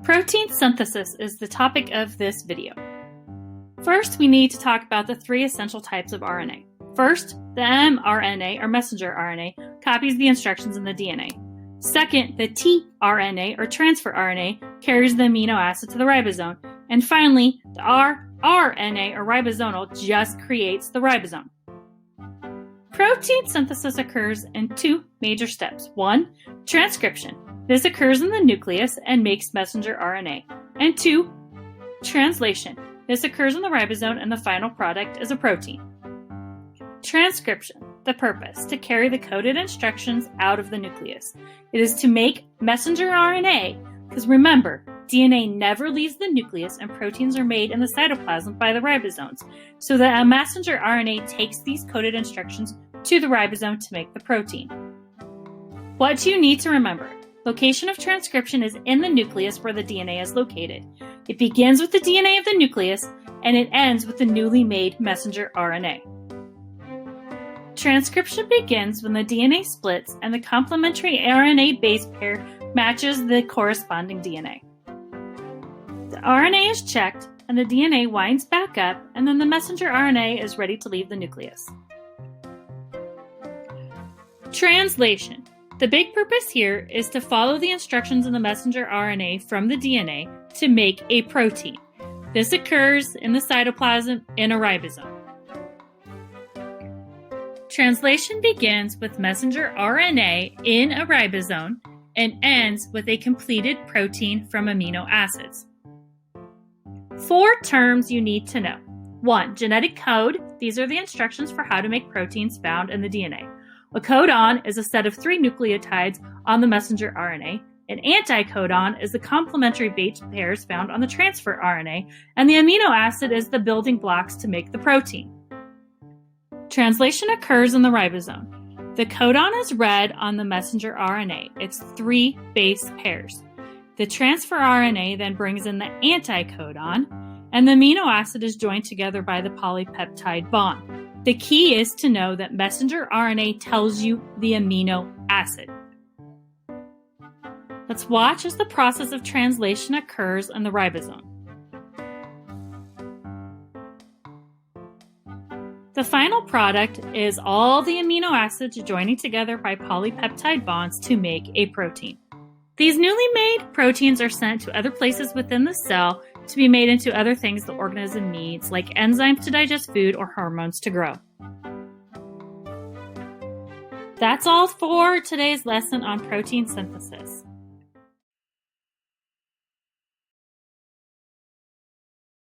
Protein synthesis is the topic of this video. First, we need to talk about the three essential types of RNA. First, the mRNA, or messenger RNA, copies the instructions in the DNA. Second, the tRNA, or transfer RNA, carries the amino acid to the ribosome. And finally, the rRNA, or ribosomal, just creates the ribosome. Protein synthesis occurs in two major steps. One, transcription. This occurs in the nucleus and makes messenger RNA. And two, translation. This occurs in the ribosome and the final product is a protein. Transcription. The purpose, to carry the coded instructions out of the nucleus. It is to make messenger RNA, because remember, DNA never leaves the nucleus and proteins are made in the cytoplasm by the ribosomes, so that a messenger RNA takes these coded instructions to the ribosome to make the protein. What do you need to remember? Location of transcription is in the nucleus where the DNA is located. It begins with the DNA of the nucleus and it ends with the newly made messenger RNA. Transcription begins when the DNA splits and the complementary RNA base pair matches the corresponding DNA. The RNA is checked and the DNA winds back up, and then the messenger RNA is ready to leave the nucleus. Translation. The big purpose here is to follow the instructions in the messenger RNA from the DNA to make a protein. This occurs in the cytoplasm in a ribosome. Translation begins with messenger RNA in a ribosome and ends with a completed protein from amino acids. 4 terms you need to know. 1. Genetic code. These are the instructions for how to make proteins found in the DNA. A codon is a set of 3 nucleotides on the messenger RNA. An anticodon is the complementary base pairs found on the transfer RNA, and the amino acid is the building blocks to make the protein. Translation occurs in the ribosome. The codon is read on the messenger RNA. It's 3 base pairs. The transfer RNA then brings in the anticodon, and the amino acid is joined together by the polypeptide bond. The key is to know that messenger RNA tells you the amino acid. Let's watch as the process of translation occurs in the ribosome. The final product is all the amino acids joining together by polypeptide bonds to make a protein. These newly made proteins are sent to other places within the cell to be made into other things the organism needs, like enzymes to digest food or hormones to grow. That's all for today's lesson on protein synthesis.